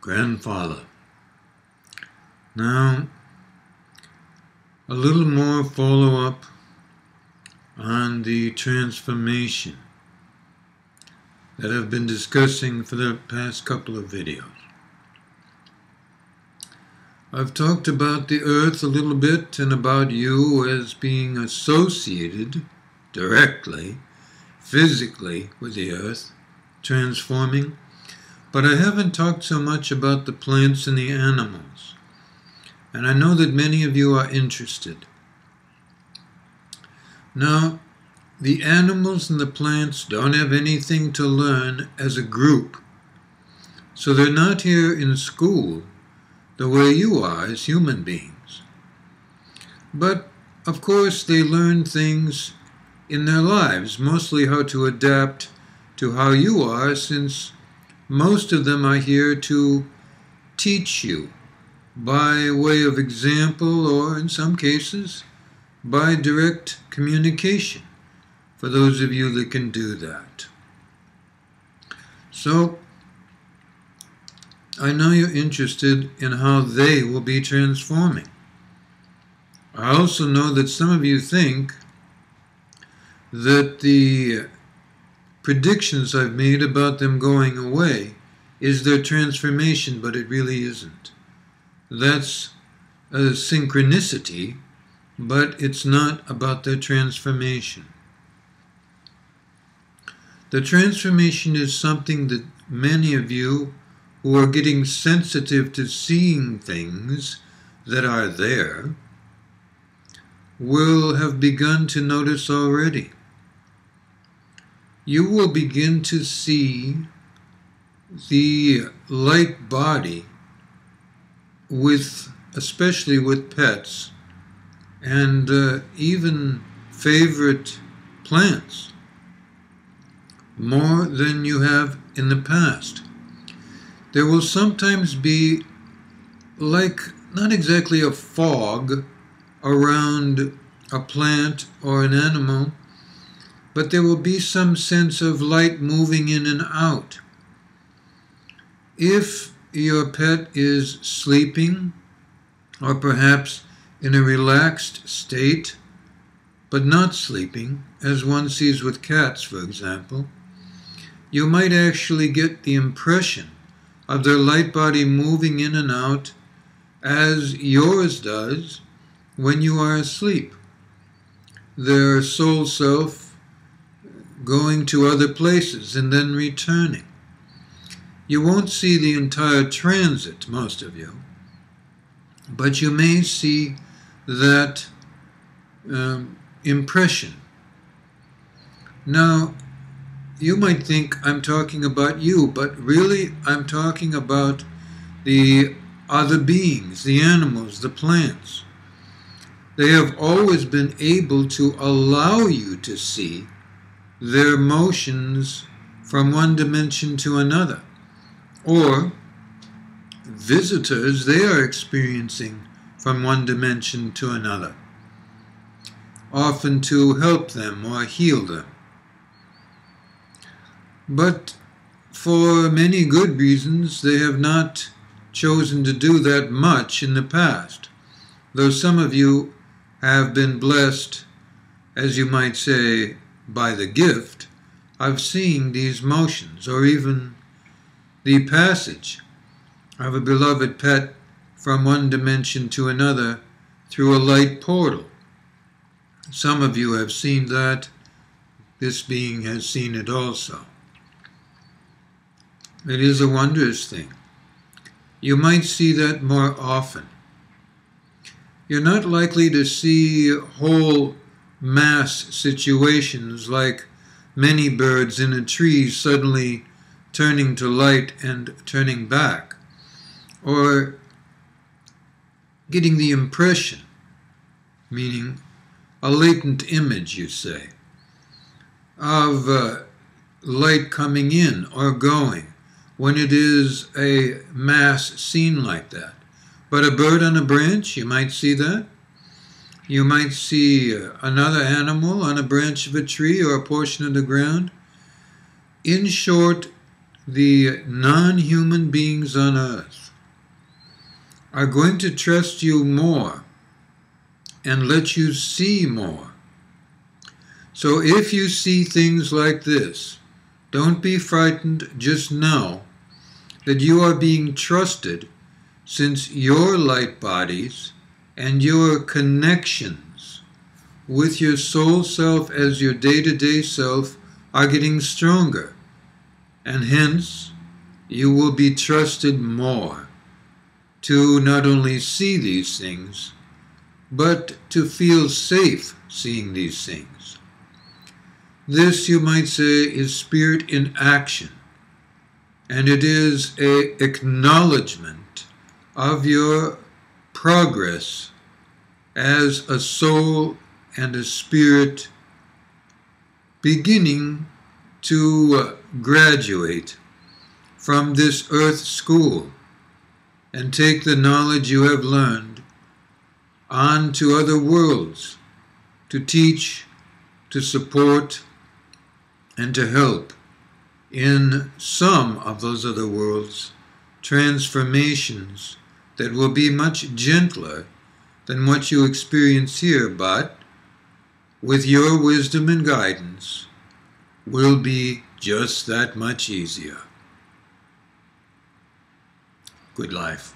grandfather. Now, a little more follow-up on the transformation that I've been discussing for the past couple of videos. I've talked about the earth a little bit and about you as being associated directly, physically with the earth, transforming, but I haven't talked so much about the plants and the animals. And I know that many of you are interested. Now, the animals and the plants don't have anything to learn as a group. So they're not here in school the way you are as human beings. But, of course, they learn things in their lives, mostly how to adapt to how you are, since most of them are here to teach you by way of example, or in some cases, by direct communication, for those of you that can do that. So, I know you're interested in how they will be transforming. I also know that some of you think that the predictions I've made about them going away is their transformation, but it really isn't. That's a synchronicity, but it's not about their transformation. The transformation is something that many of you who are getting sensitive to seeing things that are there will have begun to notice already. You will begin to see the light body especially with pets and even favorite plants, more than you have in the past. There will sometimes be not exactly a fog around a plant or an animal, but there will be some sense of light moving in and out. If your pet is sleeping, or perhaps in a relaxed state, but not sleeping, as one sees with cats, for example, you might actually get the impression of their light body moving in and out as yours does when you are asleep. Their soul self going to other places and then returning. You won't see the entire transit, most of you, but you may see that impression. Now, you might think I'm talking about you, but really I'm talking about the other beings, the animals, the plants. They have always been able to allow you to see their motions from one dimension to another, or visitors they are experiencing from one dimension to another, often to help them or heal them. But for many good reasons, they have not chosen to do that much in the past, though some of you have been blessed, as you might say, by the gift of seeing these motions, or even the passage of a beloved pet from one dimension to another through a light portal. Some of you have seen that. This being has seen it also. It is a wondrous thing. You might see that more often. You're not likely to see whole mass situations like many birds in a tree suddenly turning to light and turning back, or getting the impression, meaning a latent image, you say, of light coming in or going when it is a mass scene like that. But a bird on a branch, you might see that. You might see another animal on a branch of a tree or a portion of the ground. In short, the non-human beings on earth are going to trust you more and let you see more. So if you see things like this, don't be frightened. Just know that you are being trusted, since your light bodies and your connections with your soul self as your day-to-day self are getting stronger, and hence you will be trusted more to not only see these things, but to feel safe seeing these things. This, you might say, is spirit in action, and it is an acknowledgement of your progress as a soul and a spirit beginning to graduate from this earth school and take the knowledge you have learned on to other worlds to teach, to support, and to help in some of those other worlds transformations that will be much gentler than what you experience here, but with your wisdom and guidance will be just that much easier. Good life.